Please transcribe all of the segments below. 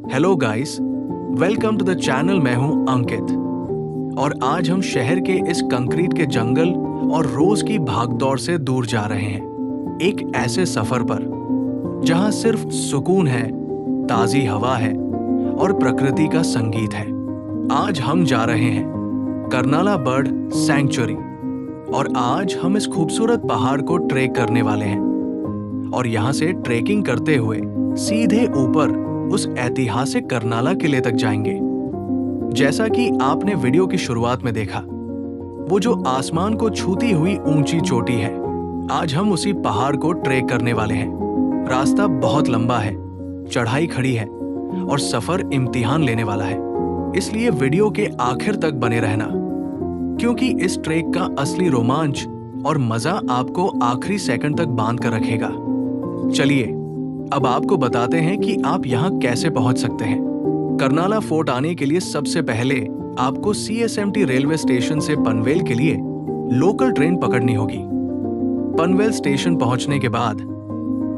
Hello guys, welcome to the channel. मैं हूं अंकित और आज हम शहर के इस कंक्रीट के जंगल और रोज की भागदौड़ से दूर जा रहे हैं, एक ऐसे सफर पर जहां सिर्फ सुकून है, ताजी हवा है और प्रकृति का संगीत है। आज हम जा रहे हैं कर्नाला बर्ड सैंक्चुरी और आज हम इस खूबसूरत पहाड़ को ट्रेक करने वाले हैं और यहां से ट्रेकिंग करते हुए सीधे ऊपर उस ऐतिहासिक कर्नाला किले तक जाएंगे। जैसा कि आपने वीडियो की शुरुआत में देखा, वो जो आसमान को छूती हुई ऊंची चोटी है, आज हम उसी पहाड़ को ट्रेक करने वाले हैं। रास्ता बहुत लंबा है, चढ़ाई खड़ी है और सफर इम्तिहान लेने वाला है, इसलिए वीडियो के आखिर तक बने रहना, क्योंकि इस ट्रेक का असली रोमांच और मजा आपको आखिरी सेकंड तक बांध कर रखेगा। चलिए अब आपको बताते हैं कि आप यहाँ कैसे पहुंच सकते हैं। कर्नाला फोर्ट आने के लिए सबसे पहले आपको सीएसएमटी रेलवे स्टेशन से पनवेल के लिए लोकल ट्रेन पकड़नी होगी। पनवेल स्टेशन पहुंचने के बाद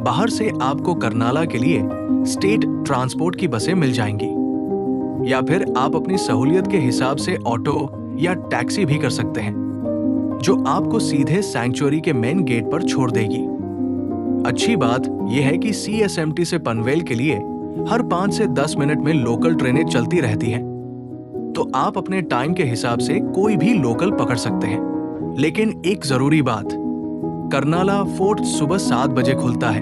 बाहर से आपको कर्नाला के लिए स्टेट ट्रांसपोर्ट की बसें मिल जाएंगी, या फिर आप अपनी सहूलियत के हिसाब से ऑटो या टैक्सी भी कर सकते हैं, जो आपको सीधे सैंक्चुरी के मेन गेट पर छोड़ देगी। अच्छी बात यह है कि सीएसएमटी से पनवेल के लिए हर 5 से 10 मिनट में लोकल ट्रेनें चलती रहती हैं, तो आप अपने टाइम के हिसाब से कोई भी लोकल पकड़ सकते हैं। लेकिन एक जरूरी बात, कर्नाला फोर्ट सुबह 7 बजे खुलता है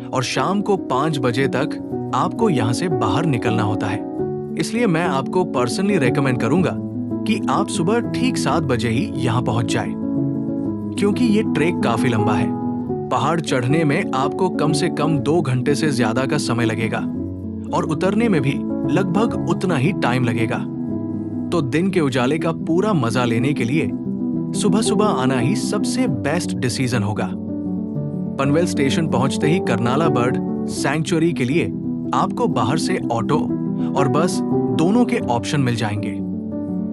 और शाम को 5 बजे तक आपको यहां से बाहर निकलना होता है। इसलिए मैं आपको पर्सनली रेकमेंड करूंगा कि आप सुबह ठीक 7 बजे ही यहां पहुंच जाए, क्योंकि ये ट्रेक काफी लंबा है। पहाड़ चढ़ने में आपको कम से कम 2 घंटे से ज्यादा का समय लगेगा और उतरने में भी लगभग उतना ही टाइम लगेगा। तो दिन के उजाले का पूरा मजा लेने के लिए सुबह सुबह आना ही सबसे बेस्ट डिसीजन होगा। पनवेल स्टेशन पहुंचते ही कर्नाला बर्ड सैंक्चुरी के लिए आपको बाहर से ऑटो और बस दोनों के ऑप्शन मिल जाएंगे।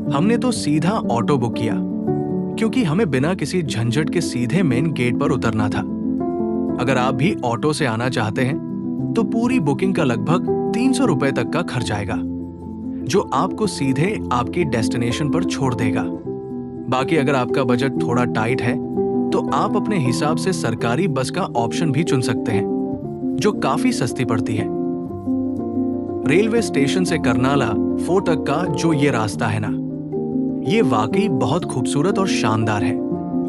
हमने तो सीधा ऑटो बुक किया, क्योंकि हमें बिना किसी झंझट के सीधे मेन गेट पर उतरना था। अगर आप भी ऑटो से आना चाहते हैं तो पूरी बुकिंग का लगभग 300 रुपए तक का खर्च आएगा, जो आपको सीधे आपकी डेस्टिनेशन पर छोड़ देगा। बाकी अगर आपका बजट थोड़ा टाइट है तो आप अपने हिसाब से सरकारी बस का ऑप्शन भी चुन सकते हैं, जो काफी सस्ती पड़ती है। रेलवे स्टेशन से कर्नाला फोर्ट तक का जो ये रास्ता है ना, ये वाकई बहुत खूबसूरत और शानदार है।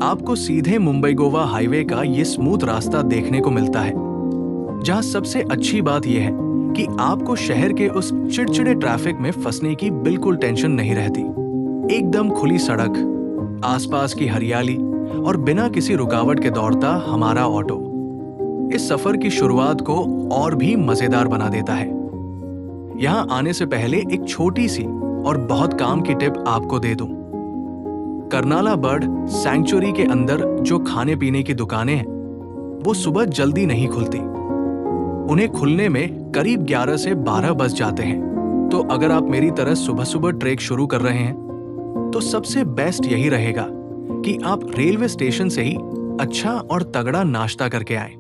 आपको सीधे मुंबई गोवा हाईवे का ये स्मूथ रास्ता देखने को मिलता है, जहां सबसे अच्छी बात यह है कि आपको शहर के उस चिड़चिड़े ट्रैफिक में फंसने की बिल्कुल टेंशन नहीं रहती। एकदम खुली सड़क, आसपास की हरियाली और बिना किसी रुकावट के दौड़ता हमारा ऑटो इस सफर की शुरुआत को और भी मजेदार बना देता है। यहां आने से पहले एक छोटी सी और बहुत काम की टिप आपको दे दूं। कर्नाला बर्ड सैंक्चुरी के अंदर जो खाने पीने की दुकानें हैं, वो सुबह जल्दी नहीं खुलती। उन्हें खुलने में करीब 11 से 12 बज जाते हैं। तो अगर आप मेरी तरह सुबह सुबह ट्रेक शुरू कर रहे हैं तो सबसे बेस्ट यही रहेगा कि आप रेलवे स्टेशन से ही अच्छा और तगड़ा नाश्ता करके आएं,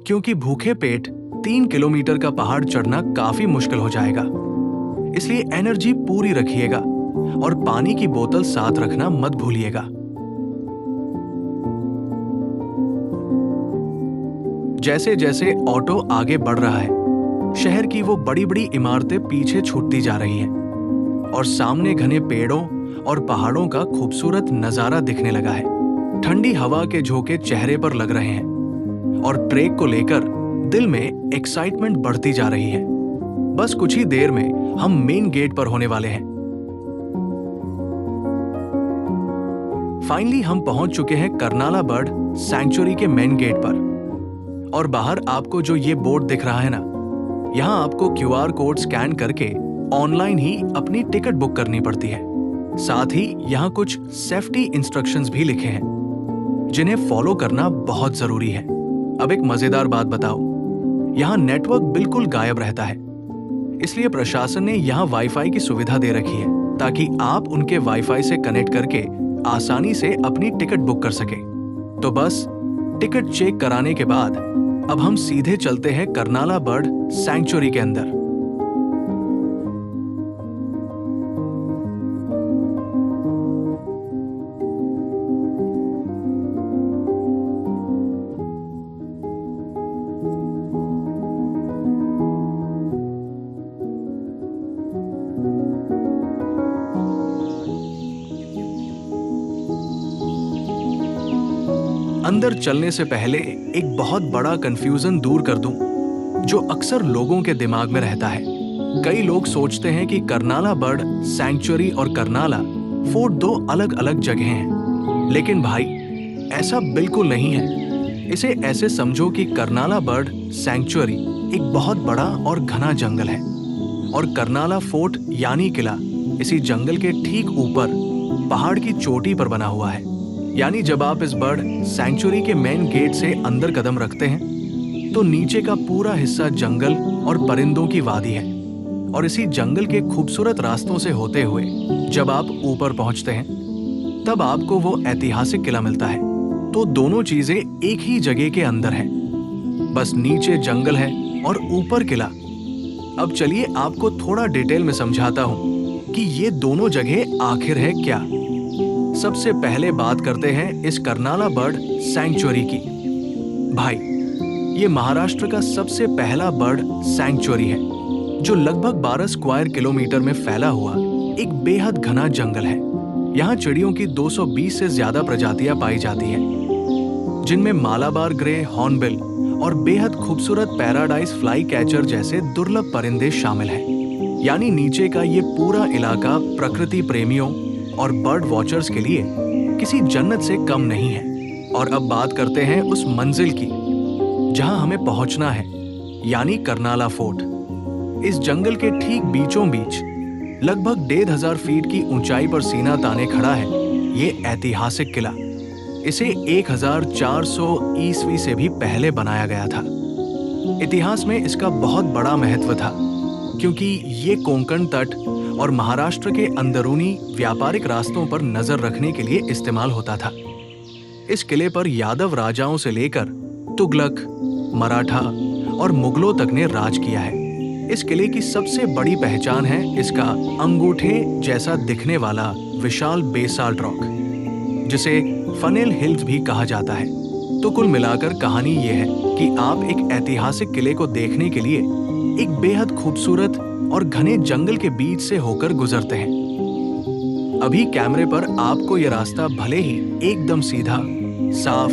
क्योंकि भूखे पेट 3 किलोमीटर का पहाड़ चढ़ना काफी मुश्किल हो जाएगा। इसलिए एनर्जी पूरी रखिएगा और पानी की बोतल साथ रखना मत भूलिएगा। जैसे जैसे ऑटो आगे बढ़ रहा है, शहर की वो बड़ी बड़ी इमारतें पीछे छूटती जा रही हैं और सामने घने पेड़ों और पहाड़ों का खूबसूरत नजारा दिखने लगा है। ठंडी हवा के झोंके चेहरे पर लग रहे हैं और ट्रेक को लेकर दिल में एक्साइटमेंट बढ़ती जा रही है। बस कुछ ही देर में हम मेन गेट पर होने वाले हैं। फाइनली हम पहुंच चुके हैं कर्नाला बर्ड सैंक्चुरी के मेन गेट पर और बाहर आपको जो ये बोर्ड दिख रहा है ना, यहां आपको क्यूआर कोड स्कैन करके ऑनलाइन ही अपनी टिकट बुक करनी पड़ती है। साथ ही यहां कुछ सेफ्टी इंस्ट्रक्शंस भी लिखे हैं, जिन्हें फॉलो करना बहुत जरूरी है। अब एक मजेदार बात बताओ, यहां नेटवर्क बिल्कुल गायब रहता है, इसलिए प्रशासन ने यहां वाईफाई की सुविधा दे रखी है, ताकि आप उनके वाईफाई से कनेक्ट करके आसानी से अपनी टिकट बुक कर सके। तो बस टिकट चेक कराने के बाद अब हम सीधे चलते हैं कर्नाला बर्ड सैंक्चुरी के अंदर। अंदर चलने से पहले एक बहुत बड़ा कंफ्यूजन दूर कर दूं, जो अक्सर लोगों के दिमाग में रहता है। कई लोग सोचते हैं कि कर्नाला बर्ड सैंक्चुअरी और कर्नाला फोर्ट दो अलग अलग जगह हैं, लेकिन भाई ऐसा बिल्कुल नहीं है। इसे ऐसे समझो कि कर्नाला बर्ड सैंक्चुअरी एक बहुत बड़ा और घना जंगल है, और कर्नाला फोर्ट यानी किला इसी जंगल के ठीक ऊपर पहाड़ की चोटी पर बना हुआ है। यानी जब आप इस बर्ड सैंक्चुअरी के मेन गेट से अंदर कदम रखते हैं तो नीचे का पूरा हिस्सा जंगल और परिंदों की वादी है, और इसी जंगल के खूबसूरत रास्तों से होते हुए जब आप ऊपर पहुंचते हैं तब आपको वो ऐतिहासिक किला मिलता है। तो दोनों चीजें एक ही जगह के अंदर है, बस नीचे जंगल है और ऊपर किला। अब चलिए आपको थोड़ा डिटेल में समझाता हूं कि ये दोनों जगह आखिर है क्या। सबसे पहले बात करते हैं इस कर्नाला बर्ड सैंक्चुअरी की। भाई ये महाराष्ट्र का सबसे पहला बर्ड सैंक्चुअरी है, जो लगभग 12 स्क्वायर किलोमीटर में फैला हुआ एक बेहद घना जंगल है। यहाँ चिड़ियों की 220 से ज्यादा प्रजातियां पाई जाती हैं, जिनमें मालाबार ग्रे हॉर्नबिल और बेहद खूबसूरत पैराडाइज फ्लाई कैचर जैसे दुर्लभ परिंदे शामिल हैं। यानी नीचे का ये पूरा इलाका प्रकृति प्रेमियों और बर्ड वॉचर्स के लिए किसी जन्नत से कम नहीं है। और अब बात करते हैं उस मंजिल की जहां हमें पहुंचना है, यानी कर्नाला फोर्ट। इस जंगल के ठीक बीचों बीच लगभग 1500 फीट की ऊंचाई पर सीना ताने खड़ा है ये ऐतिहासिक किला। इसे 1400 ईस्वी से भी पहले बनाया गया था। इतिहास में इसका बहुत बड़ा महत्व था, क्योंकि ये कोंकण तट और महाराष्ट्र के अंदरूनी व्यापारिक रास्तों पर नजर रखने के लिए इस्तेमाल होता था। इस किले पर यादव राजाओं से लेकर तुगलक, मराठा और मुगलों तक ने राज किया है। इस किले की सबसे बड़ी पहचान है इसका अंगूठे जैसा दिखने वाला विशाल बेसाल्ट रॉक, जिसे फनेल हिल्स भी कहा जाता है। तो कुल मिलाकर कहानी ये है कि आप एक ऐतिहासिक किले को देखने के लिए एक बेहद खूबसूरत और घने जंगल के बीच से होकर गुजरते हैं। अभी कैमरे पर आपको यह रास्ता भले ही एकदम सीधा, साफ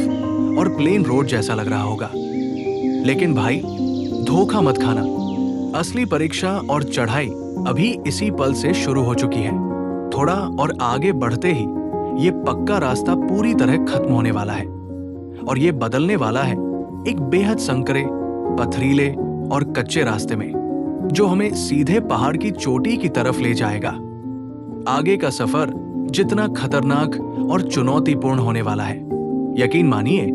और प्लेन रोड जैसा लग रहा होगा, लेकिन भाई धोखा मत खाना। असली परीक्षा और चढ़ाई अभी इसी पल से शुरू हो चुकी है। थोड़ा और आगे बढ़ते ही ये पक्का रास्ता पूरी तरह खत्म होने वाला है, और ये बदलने वाला है एक बेहद संकरे, पथरीले और कच्चे रास्ते में, जो हमें सीधे पहाड़ की चोटी की तरफ ले जाएगा। आगे का सफर जितना खतरनाक और चुनौतीपूर्ण होने वाला है, यकीन मानिए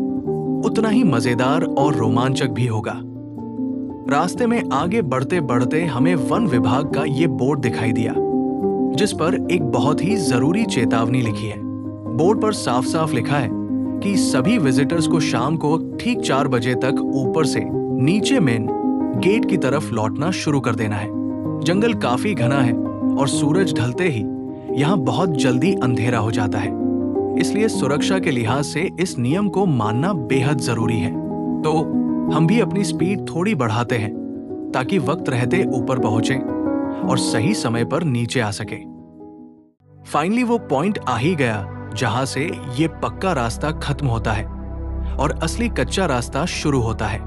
उतना ही मजेदार और रोमांचक भी होगा। रास्ते में आगे बढ़ते बढ़ते हमें वन विभाग का ये बोर्ड दिखाई दिया, जिस पर एक बहुत ही जरूरी चेतावनी लिखी है। बोर्ड पर साफ साफ लिखा है कि सभी विजिटर्स को शाम को ठीक 4 बजे तक ऊपर से नीचे मेन गेट की तरफ लौटना शुरू कर देना है। जंगल काफी घना है और सूरज ढलते ही यहाँ बहुत जल्दी अंधेरा हो जाता है, इसलिए सुरक्षा के लिहाज से इस नियम को मानना बेहद जरूरी है। तो हम भी अपनी स्पीड थोड़ी बढ़ाते हैं ताकि वक्त रहते ऊपर पहुंचे और सही समय पर नीचे आ सके। फाइनली वो पॉइंट आ ही गया जहां से ये पक्का रास्ता खत्म होता है और असली कच्चा रास्ता शुरू होता है।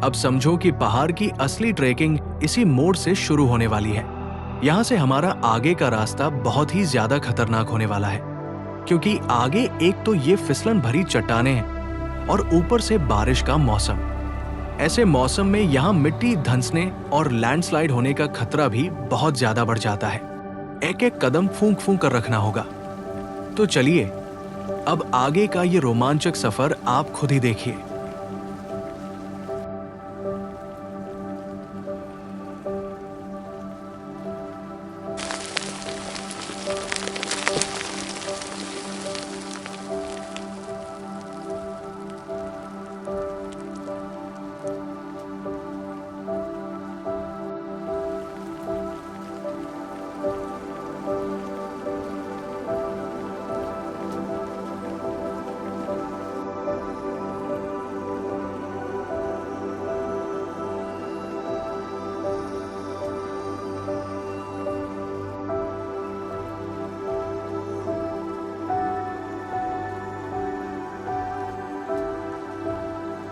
अब समझो कि पहाड़ की असली ट्रेकिंग इसी मोड़ से शुरू होने वाली है। यहाँ से हमारा आगे का रास्ता बहुत ही ज्यादा खतरनाक होने वाला है, क्योंकि आगे एक तो ये फिसलन भरी चट्टानें हैं और ऊपर से बारिश का मौसम। ऐसे मौसम में यहाँ मिट्टी धंसने और लैंडस्लाइड होने का खतरा भी बहुत ज्यादा बढ़ जाता है। एक एक कदम फूंक फूंक कर रखना होगा। तो चलिए अब आगे का ये रोमांचक सफर आप खुद ही देखिए।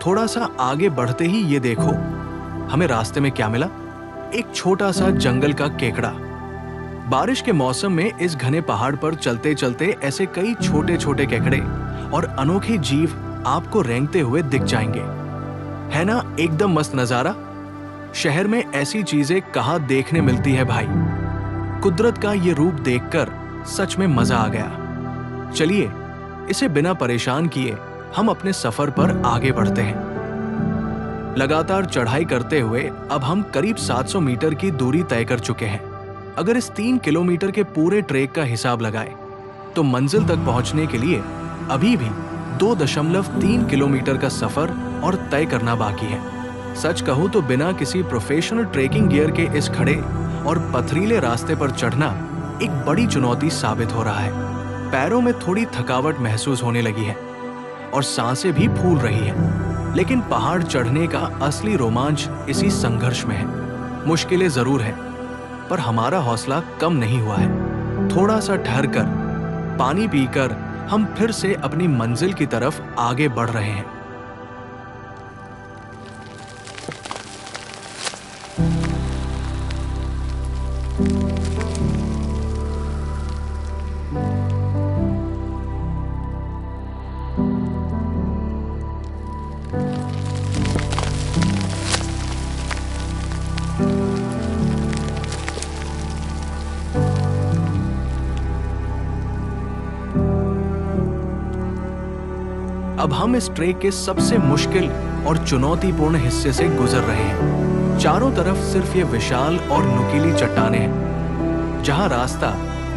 थोड़ा सा आगे बढ़ते ही ये देखो, हमें रास्ते में क्या मिला? एक छोटा सा जंगल का केकड़ा। बारिश के मौसम में इस घने पहाड़ पर चलते चलते ऐसे कई छोटे छोटे केकड़े और अनोखे जीव आपको रेंगते हुए दिख जाएंगे। है ना एकदम मस्त नजारा? शहर में ऐसी चीजें कहाँ देखने मिलती है भाई। कुदरत का ये रूप देखकर सच में मजा आ गया। चलिए इसे बिना परेशान किए हम अपने सफर पर आगे बढ़ते हैं। लगातार चढ़ाई करते हुए अब हम करीब 700 मीटर की दूरी तय कर चुके हैं। अगर इस 3 किलोमीटर के पूरे ट्रेक का हिसाब लगाएं, तो मंजिल तक पहुंचने के लिए अभी भी 2.3 किलोमीटर का सफर और तय करना बाकी है। सच कहूं तो बिना किसी प्रोफेशनल ट्रेकिंग गियर के इस खड़े और पथरीले रास्ते पर चढ़ना एक बड़ी चुनौती साबित हो रहा है। पैरों में थोड़ी थकावट महसूस होने लगी है और सांसें भी फूल रही है। लेकिन पहाड़ चढ़ने का असली रोमांच इसी संघर्ष में है। मुश्किलें जरूर हैं, पर हमारा हौसला कम नहीं हुआ है। थोड़ा सा ठहरकर, पानी पीकर हम फिर से अपनी मंजिल की तरफ आगे बढ़ रहे हैं। अब हम इस ट्रेक के सबसे मुश्किल और चुनौतीपूर्ण हिस्से से गुजर रहे हैं। चारों तरफ सिर्फ ये विशाल और नुकीली चट्टानें हैं, जहां रास्ता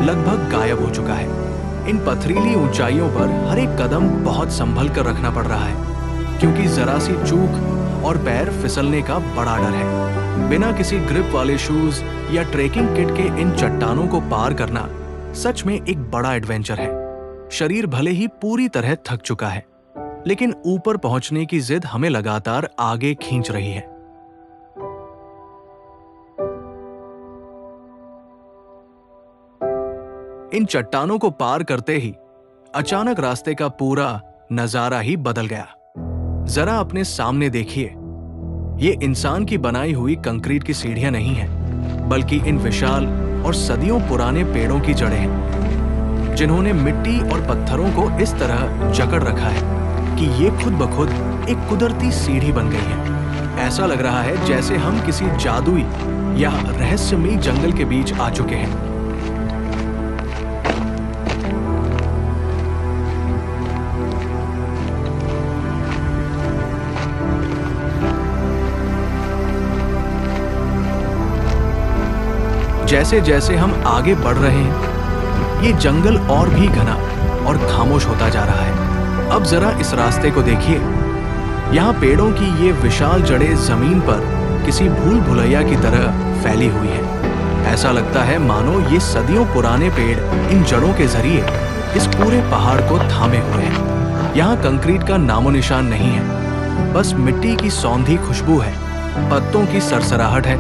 लगभग गायब हो चुका है। इन पथरीली ऊंचाइयों पर हर एक कदम बहुत संभल कर रखना पड़ रहा है, क्योंकि जरा सी चूक और पैर फिसलने का बड़ा डर है। बिना किसी ग्रिप वाले शूज या ट्रेकिंग किट के इन चट्टानों को पार करना सच में एक बड़ा एडवेंचर है। शरीर भले ही पूरी तरह थक चुका है, लेकिन ऊपर पहुंचने की जिद हमें लगातार आगे खींच रही है। इन चट्टानों को पार करते ही अचानक रास्ते का पूरा नजारा ही बदल गया। जरा अपने सामने देखिए, ये इंसान की बनाई हुई कंक्रीट की सीढ़ियां नहीं है, बल्कि इन विशाल और सदियों पुराने पेड़ों की जड़ें हैं, जिन्होंने मिट्टी और पत्थरों को इस तरह जकड़ रखा है कि ये खुद ब खुद एक कुदरती सीढ़ी बन गई है। ऐसा लग रहा है जैसे हम किसी जादुई या रहस्यमयी जंगल के बीच आ चुके हैं। जैसे जैसे हम आगे बढ़ रहे हैं, ये जंगल और भी घना और खामोश होता जा रहा है। अब जरा इस रास्ते को देखिए। यहाँ पेड़ों की ये विशाल जड़ें जमीन पर किसी भूल भुलैया की तरह फैली हुई है। ऐसा लगता है मानो ये सदियों पुराने पेड़ इन जड़ों के जरिए इस पूरे पहाड़ को थामे हुए हैं। यहाँ कंक्रीट का नामो निशान नहीं है, बस मिट्टी की सौंधी खुशबू है, पत्तों की सरसराहट है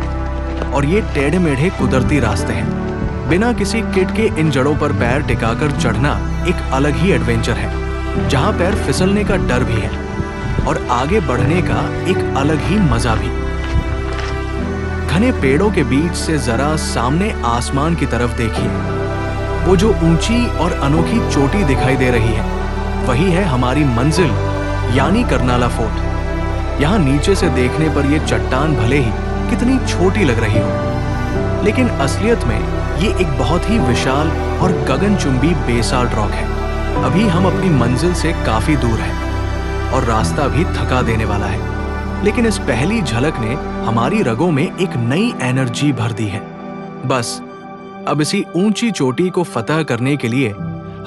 और ये टेढ़े मेढ़े कुदरती रास्ते हैं। बिना किसी किट के इन जड़ों पर पैर टिकाकर चढ़ना एक अलग ही एडवेंचर है, जहां पैर फिसलने का डर भी है और आगे बढ़ने का एक अलग ही मजा भी। घने पेड़ों के बीच से जरा सामने आसमान की तरफ देखिए। वो जो ऊंची और अनोखी चोटी दिखाई दे रही है, वही है हमारी मंजिल, यानी कर्नाला फोर्ट। यहाँ नीचे से देखने पर यह चट्टान भले ही कितनी छोटी लग रही हो, लेकिन असलियत में ये एक बहुत ही विशाल और गगनचुंबी बेसाल्ट रॉक है। अभी हम अपनी मंजिल से काफी दूर हैं और रास्ता भी थका देने वाला है, लेकिन इस पहली झलक ने हमारी रगों में एक नई एनर्जी भर दी है। बस अब इसी ऊंची चोटी को फतह करने के लिए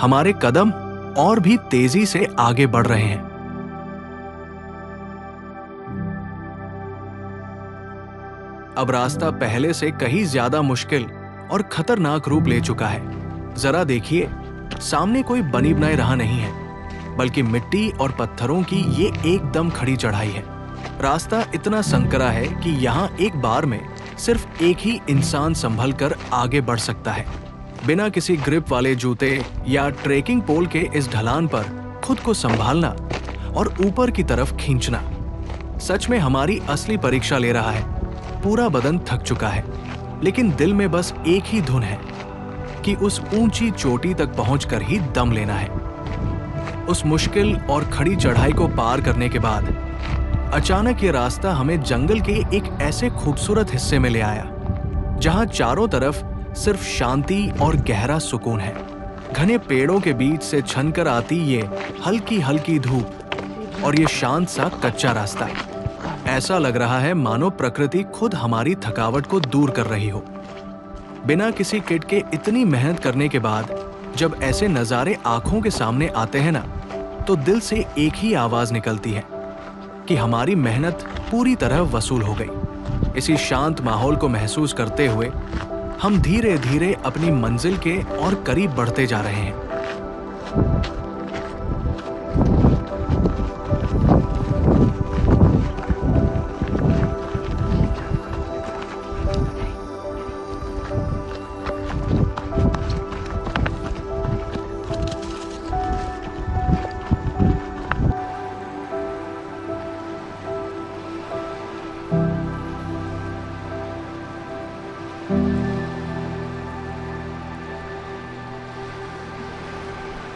हमारे कदम और भी तेजी से आगे बढ़ रहे हैं। अब रास्ता पहले से कहीं ज्यादा मुश्किल और खतरनाक रूप ले चुका है। जरा देखिए, सामने कोई बनी बनाई राह नहीं है, बल्कि मिट्टी और पत्थरों की ये एकदम खड़ी चढ़ाई है। रास्ता इतना संकरा है कि यहाँ एक बार में सिर्फ एक ही इंसान संभल कर आगे बढ़ सकता है। बिना किसी ग्रिप वाले जूते या ट्रेकिंग पोल के इस ढलान पर खुद को संभालना और ऊपर की तरफ खींचना सच में हमारी असली परीक्षा ले रहा है। पूरा बदन थक चुका है, लेकिन दिल में बस एक ही धुन है कि उस ऊंची चोटी तक पहुंचकर ही दम लेना है। उस मुश्किल और खड़ी चढ़ाई को पार करने के बाद अचानक ये रास्ता हमें जंगल के एक ऐसे खूबसूरत हिस्से में ले आया जहां चारों तरफ सिर्फ शांति और गहरा सुकून है। घने पेड़ों के बीच से छनकर आती ये हल्की हल्की धूप और ये शांत सा कच्चा रास्ता, ऐसा लग रहा है मानो प्रकृति खुद हमारी थकावट को दूर कर रही हो। बिना किसी किट के इतनी मेहनत करने के बाद जब ऐसे नज़ारे आंखों के सामने आते हैं ना, तो दिल से एक ही आवाज निकलती है कि हमारी मेहनत पूरी तरह वसूल हो गई। इसी शांत माहौल को महसूस करते हुए हम धीरे धीरे अपनी मंजिल के और करीब बढ़ते जा रहे हैं।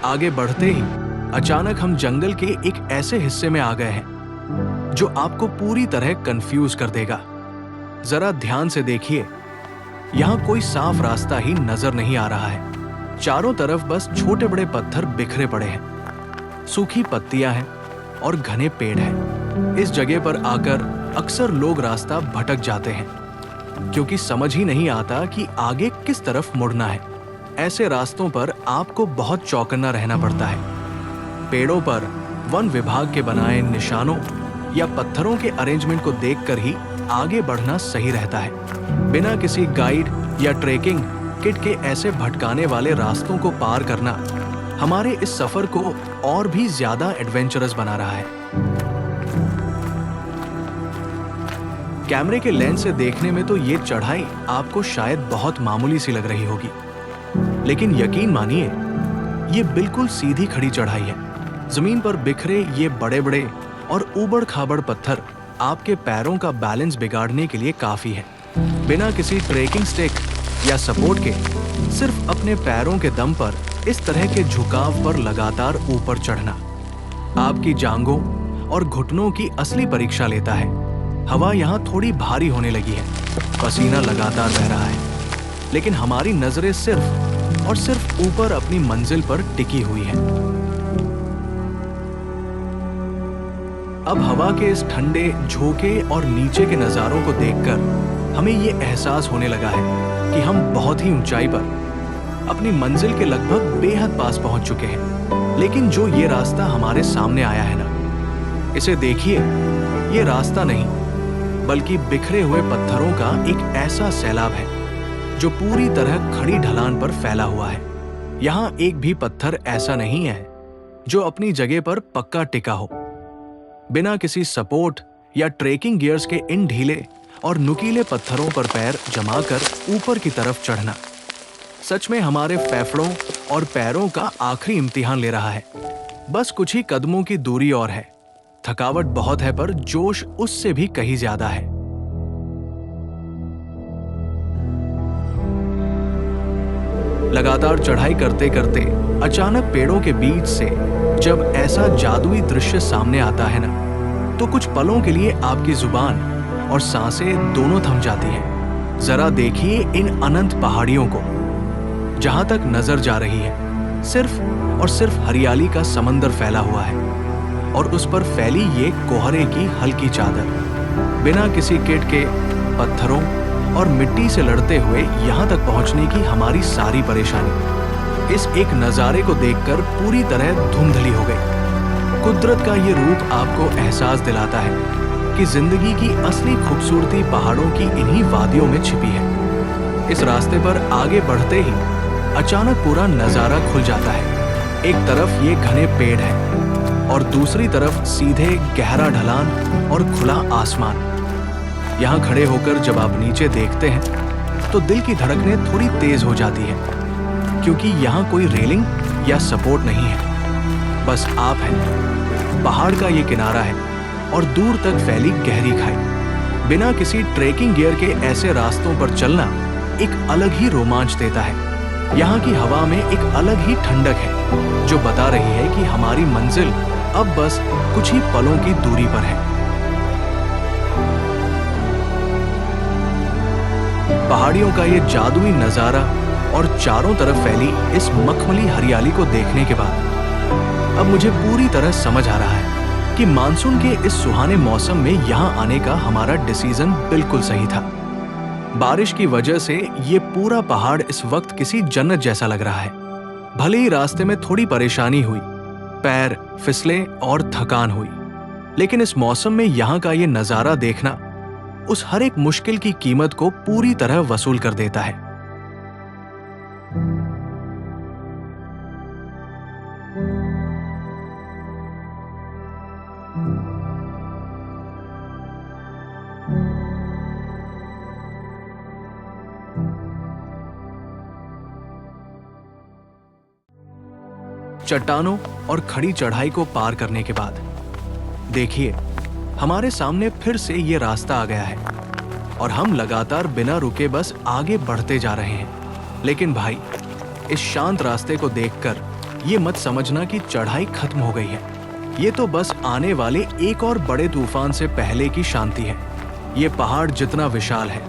आगे बढ़ते ही अचानक हम जंगल के एक ऐसे हिस्से में आ गए हैं जो आपको पूरी तरह कंफ्यूज कर देगा। जरा ध्यान से देखिए, यहां कोई साफ रास्ता ही नजर नहीं आ रहा है। चारों तरफ बस छोटे बड़े पत्थर बिखरे पड़े हैं, सूखी पत्तियां हैं और घने पेड़ हैं। इस जगह पर आकर अक्सर लोग रास्ता भटक जाते हैं क्योंकि समझ ही नहीं आता कि आगे किस तरफ मुड़ना है। ऐसे रास्तों पर आपको बहुत चौकन्ना रहना पड़ता है। पेड़ों पर वन विभाग के बनाए निशानों या पत्थरों के अरेंजमेंट को देखकर ही आगे बढ़ना सही रहता है। बिना किसी गाइड या ट्रेकिंग किट के ऐसे भटकाने वाले रास्तों को पार करना हमारे इस सफर को और भी ज्यादा एडवेंचरस बना रहा है। कैमरे के लेंस से देखने में तो ये चढ़ाई आपको शायद बहुत मामूली सी लग रही होगी, लेकिन यकीन मानिए ये बिल्कुल सीधी खड़ी चढ़ाई है। जमीन पर बिखरे ये बड़े बड़े और ऊबड़ खाबड़ पत्थर आपके पैरों का बैलेंस बिगाड़ने के लिए काफी है। बिना किसी ट्रेकिंग स्टिक या सपोर्ट के सिर्फ अपने पैरों के दम पर इस तरह के झुकाव पर लगातार ऊपर चढ़ना आपकी जांघों और घुटनों की असली परीक्षा लेता है। हवा यहाँ थोड़ी भारी होने लगी है, पसीना लगातार बह रहा है, लेकिन हमारी नजरें सिर्फ और सिर्फ ऊपर अपनी मंजिल पर टिकी हुई है। अब हवा के इस ठंडे झोंके और नीचे के नजारों को देखकर हमें ये एहसास होने लगा है कि हम बहुत ही ऊंचाई पर अपनी मंजिल के लगभग बेहद पास पहुंच चुके हैं। लेकिन जो ये रास्ता हमारे सामने आया है ना, इसे देखिए, ये रास्ता नहीं बल्कि बिखरे हुए पत्थरों का एक ऐसा सैलाब है जो पूरी तरह खड़ी ढलान पर फैला हुआ है। यहाँ एक भी पत्थर ऐसा नहीं है जो अपनी जगह पर पक्का टिका हो। बिना किसी सपोर्ट या ट्रेकिंग गियर्स के इन ढीले और नुकीले पत्थरों पर पैर जमाकर ऊपर की तरफ चढ़ना सच में हमारे फेफड़ों और पैरों का आखिरी इम्तिहान ले रहा है। बस कुछ ही कदमों की दूरी और है। थकावट बहुत है पर जोश उससे भी कहीं ज्यादा है। लगातार चढ़ाई करते करते अचानक पेड़ों के बीच से जब ऐसा जादुई दृश्य सामने आता है ना, तो कुछ पलों के लिए आपकी जुबान और सांसें दोनों थम जाती हैं। जरा देखिए इन अनंत पहाड़ियों को। जहां तक नजर जा रही है सिर्फ और सिर्फ हरियाली का समंदर फैला हुआ है और उस पर फैली ये कोहरे की हल्की चादर। बिना किसी किट के पत्थरों और मिट्टी से लड़ते हुए यहाँ तक पहुँचने की हमारी सारी परेशानी इस एक नज़ारे को देखकर पूरी तरह धुंधली हो गई। कुदरत का ये रूप आपको एहसास दिलाता है कि जिंदगी की असली खूबसूरती पहाड़ों की इन्हीं वादियों में छिपी है। इस रास्ते पर आगे बढ़ते ही अचानक पूरा नज़ारा खुल जाता है। एक तरफ ये घने पेड़ है और दूसरी तरफ सीधे गहरा ढलान और खुला आसमान। यहाँ खड़े होकर जब आप नीचे देखते हैं तो दिल की धड़कनें थोड़ी तेज हो जाती हैं, क्योंकि यहाँ कोई रेलिंग या सपोर्ट नहीं है, बस आप हैं। पहाड़ का ये किनारा है और दूर तक फैली गहरी खाई। बिना किसी ट्रेकिंग गियर के ऐसे रास्तों पर चलना एक अलग ही रोमांच देता है। यहाँ की हवा में एक अलग ही ठंडक है जो बता रही है कि हमारी मंजिल अब बस कुछ ही पलों की दूरी पर है। पहाड़ियों का ये जादुई नजारा और चारों तरफ फैली इस मखमली हरियाली को देखने के बाद अब मुझे पूरी तरह समझ आ रहा है कि मानसून के इस सुहाने मौसम में यहाँ आने का हमारा डिसीजन बिल्कुल सही था। बारिश की वजह से ये पूरा पहाड़ इस वक्त किसी जन्नत जैसा लग रहा है। भले ही रास्ते में थोड़ी परेशानी हुई, पैर फिसले और थकान हुई, लेकिन इस मौसम में यहाँ का ये नजारा देखना उस हर एक मुश्किल की कीमत को पूरी तरह वसूल कर देता है। चट्टानों और खड़ी चढ़ाई को पार करने के बाद देखिए, हमारे सामने फिर से ये रास्ता आ गया है और हम लगातार बिना रुके बस आगे बढ़ते जा रहे हैं। लेकिन भाई, इस शांत रास्ते को देखकर ये मत समझना कि चढ़ाई खत्म हो गई है। ये तो बस आने वाले एक और बड़े तूफान से पहले की शांति है। ये पहाड़ जितना विशाल है,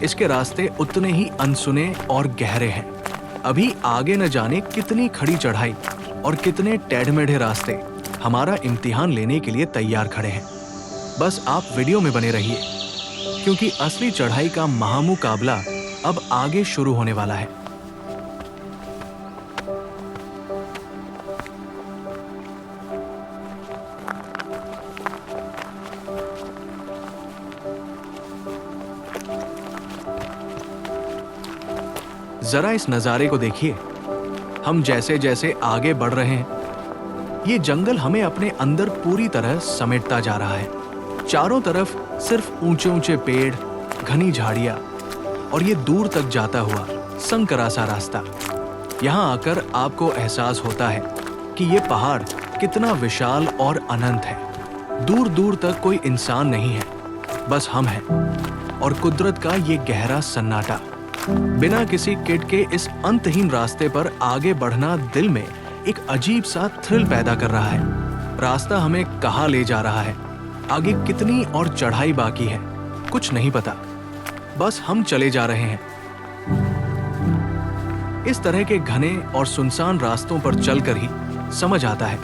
इसके रास्ते उतने ही अनसुने और गहरे हैं। अभी आगे न जाने कितनी खड़ी चढ़ाई और कितने टेढ़मेढ़े रास्ते हमारा इम्तिहान लेने के लिए तैयार खड़े हैं। बस आप वीडियो में बने रहिए, क्योंकि असली चढ़ाई का महामुकाबला अब आगे शुरू होने वाला है। जरा इस नजारे को देखिए। हम जैसे जैसे आगे बढ़ रहे हैं, ये जंगल हमें अपने अंदर पूरी तरह समेटता जा रहा है। चारों तरफ सिर्फ ऊंचे ऊंचे पेड़, घनी झाड़ियां और ये दूर तक जाता हुआ संकरा सा रास्ता। यहाँ आकर आपको एहसास होता है कि ये पहाड़ कितना विशाल और अनंत है। दूर दूर तक कोई इंसान नहीं है, बस हम हैं और कुदरत का ये गहरा सन्नाटा। बिना किसी किट के इस अंतहीन रास्ते पर आगे बढ़ना दिल में एक अजीब सा थ्रिल पैदा कर रहा है। रास्ता हमें कहाँ ले जा रहा है, आगे कितनी और चढ़ाई बाकी है, कुछ नहीं पता। बस हम चले जा रहे हैं। इस तरह के घने और सुनसान रास्तों पर चलकर ही समझ आता है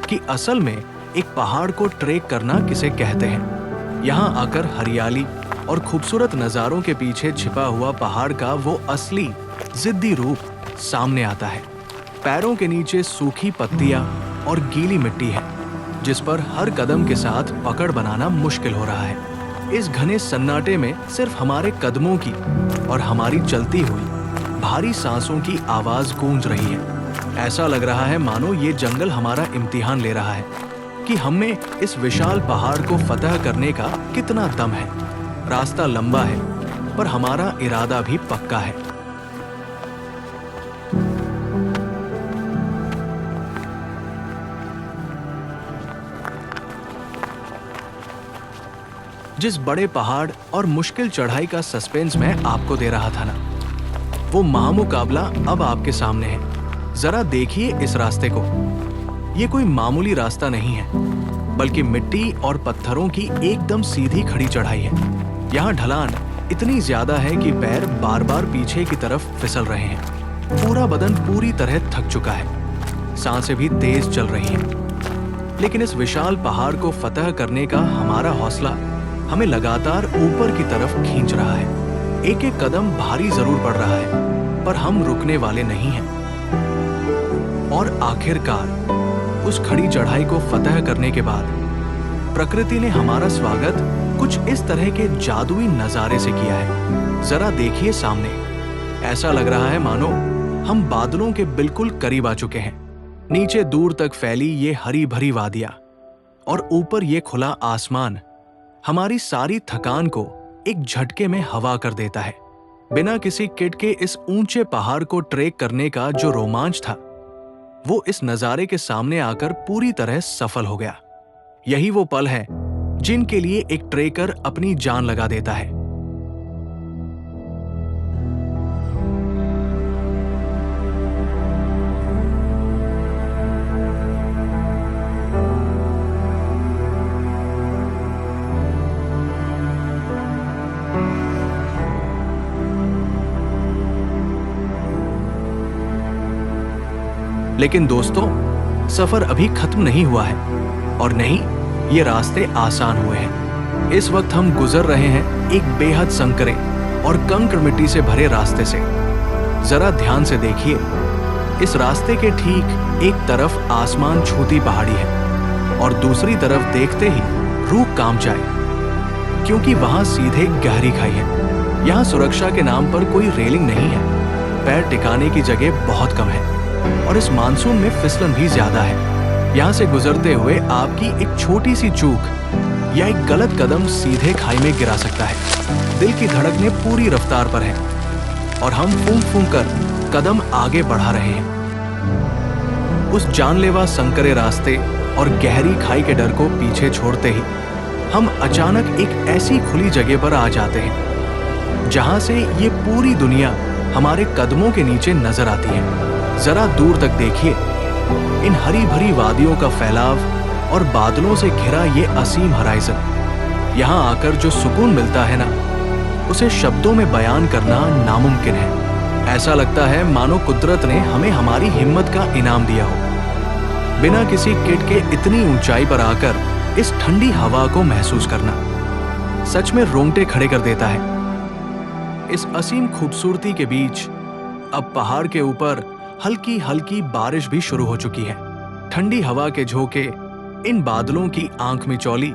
कि असल में एक पहाड़ को ट्रेक करना किसे कहते हैं। यहाँ आकर हरियाली और खूबसूरत नजारों के पीछे छिपा हुआ पहाड़ का वो असली जिद्दी रूप सामने आता है। पैरों के नीचे सूखी पत्तियां और गीली मिट्टी है, जिस पर हर कदम के साथ पकड़ बनाना मुश्किल हो रहा है। इस घने सन्नाटे में सिर्फ हमारे कदमों की और हमारी चलती हुई भारी सांसों की आवाज गूंज रही है। ऐसा लग रहा है मानो ये जंगल हमारा इम्तिहान ले रहा है कि हमें इस विशाल पहाड़ को फतह करने का कितना दम है। रास्ता लंबा है, पर हमारा इरादा भी पक्का है। जिस बड़े पहाड़ और मुश्किल चढ़ाई का सस्पेंस मैं आपको दे रहा था ना, वो महामुकाबला अब आपके सामने है। जरा देखिए इस रास्ते को। ये कोई मामूली रास्ता नहीं है, बल्कि मिट्टी और पत्थरों की एकदम सीधी खड़ी चढ़ाई है। यहाँ ढलान इतनी ज्यादा है कि पैर बार बार पीछे की तरफ फिसल रहे हैं। पूरा बदन पूरी तरह थक चुका है, सांसें भी तेज चल रही हैं। लेकिन इस विशाल पहाड़ को फतह करने का हमारा हौसला हमें लगातार ऊपर की तरफ खींच रहा है। एक एक कदम भारी जरूर पड़ रहा है, पर हम रुकने वाले नहीं हैं। और आखिरकार उस खड़ी चढ़ाई को फतह करने के बाद प्रकृति ने हमारा स्वागत कुछ इस तरह के जादुई नजारे से किया है। जरा देखिए सामने, ऐसा लग रहा है मानो हम बादलों के बिल्कुल करीब आ चुके हैं। नीचे दूर तक फैली ये हरी भरी वादियां और ऊपर ये खुला आसमान हमारी सारी थकान को एक झटके में हवा कर देता है। बिना किसी किट के इस ऊंचे पहाड़ को ट्रेक करने का जो रोमांच था, वो इस नजारे के सामने आकर पूरी तरह सफल हो गया। यही वो पल है जिनके लिए एक ट्रेकर अपनी जान लगा देता है। लेकिन दोस्तों, सफर अभी खत्म नहीं हुआ है और नहीं, ये रास्ते आसान हुए हैं। इस वक्त हम गुजर रहे हैं एक बेहद संकरे और कंकड़ मिट्टी से भरे रास्ते से। जरा ध्यान से देखिए, इस रास्ते के ठीक एक तरफ आसमान छूती पहाड़ी है और दूसरी तरफ देखते ही रूह कांप जाए, क्योंकि वहां सीधे गहरी खाई है। यहाँ सुरक्षा के नाम पर कोई रेलिंग नहीं है, पैर टिकाने की जगह बहुत कम है और इस मानसून में फिसलन भी ज्यादा है। यहाँ से गुजरते हुए आपकी एक छोटी सी चूक या एक गलत कदम सीधे खाई में गिरा सकता है। दिल की धड़कनें पूरी रफ्तार पर हैं और हम फूंक फूंक कर कदम आगे बढ़ा रहे हैं। उस जानलेवा संकरे रास्ते और गहरी खाई के डर को पीछे छोड़ते ही हम अचानक एक ऐसी खुली जगह पर आ जाते हैं जहां से ये पूरी दुनिया हमारे कदमों के नीचे नजर आती है। जरा दूर तक देखिए, इन हरी भरी वादियों का फैलाव और बादलों से घिरा ये असीम हराइजन। यहाँ आकर जो सुकून मिलता है ना, उसे शब्दों में बयान करना नामुमकिन है। ऐसा लगता है मानो कुदरत ने हमें हमारी हिम्मत का इनाम दिया हो। बिना किसी किट के इतनी ऊंचाई पर आकर इस ठंडी हवा को महसूस करना सच में रोंगटे खड़े कर देता है। इस असीम खूबसूरती के बीच अब पहाड़ के ऊपर हल्की हल्की बारिश भी शुरू हो चुकी है। ठंडी हवा के झोंके, इन बादलों की आंख मिचौली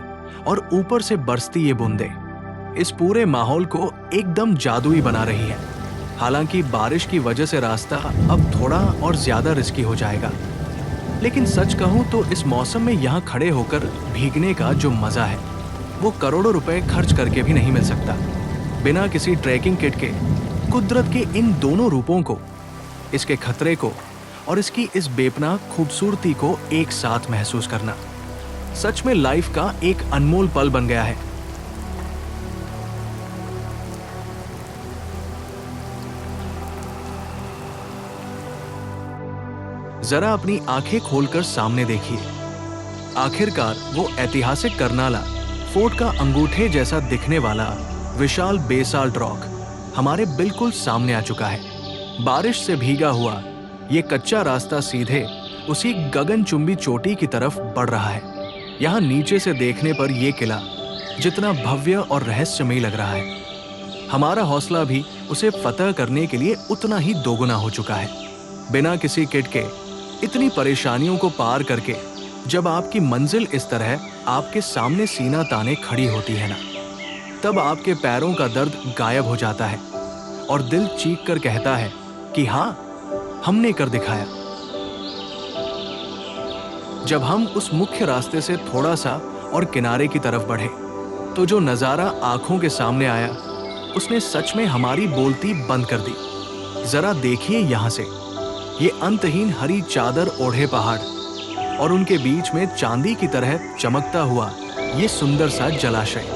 और ऊपर से बरसती ये बूंदें इस पूरे माहौल को एकदम जादुई बना रही है। हालांकि बारिश की वजह से रास्ता अब थोड़ा और ज्यादा रिस्की हो जाएगा, लेकिन सच कहूं तो इस मौसम में यहाँ खड़े होकर भीगने का जो मजा है वो करोड़ों रुपए खर्च करके भी नहीं मिल सकता। बिना किसी ट्रैकिंग किट के कुदरत के इन दोनों रूपों को, इसके खतरे को और इसकी इस बेपनाह खूबसूरती को एक साथ महसूस करना सच में लाइफ का एक अनमोल पल बन गया है। जरा अपनी आंखें खोलकर सामने देखिए। आखिरकार वो ऐतिहासिक कर्नाला फोर्ट का अंगूठे जैसा दिखने वाला विशाल बेसाल्ट रॉक हमारे बिल्कुल सामने आ चुका है। बारिश से भीगा हुआ ये कच्चा रास्ता सीधे उसी गगनचुंबी चोटी की तरफ बढ़ रहा है। यहाँ नीचे से देखने पर यह किला जितना भव्य और रहस्यमयी लग रहा है, हमारा हौसला भी उसे फतह करने के लिए उतना ही दोगुना हो चुका है। बिना किसी किट के इतनी परेशानियों को पार करके जब आपकी मंजिल इस तरह आपके सामने सीना ताने खड़ी होती है ना, तब आपके पैरों का दर्द गायब हो जाता है और दिल चीख कर कहता है कि हाँ, हमने कर दिखाया। जब हम उस मुख्य रास्ते से थोड़ा सा और किनारे की तरफ बढ़े तो जो नजारा आंखों के सामने आया उसने सच में हमारी बोलती बंद कर दी। जरा देखिए यहाँ से, ये अंतहीन हरी चादर ओढ़े पहाड़ और उनके बीच में चांदी की तरह चमकता हुआ ये सुंदर सा जलाशय।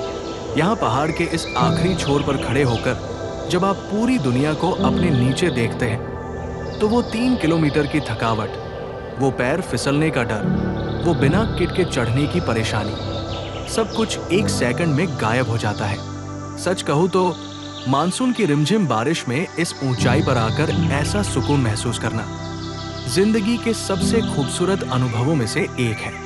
यहाँ पहाड़ के इस आखिरी छोर पर खड़े होकर जब आप पूरी दुनिया को अपने नीचे देखते हैं तो वो 3 किलोमीटर की थकावट, वो पैर फिसलने का डर, वो बिना किट के चढ़ने की परेशानी, सब कुछ एक सेकंड में गायब हो जाता है। सच कहूँ तो मानसून की रिमझिम बारिश में इस ऊंचाई पर आकर ऐसा सुकून महसूस करना जिंदगी के सबसे खूबसूरत अनुभवों में से एक है।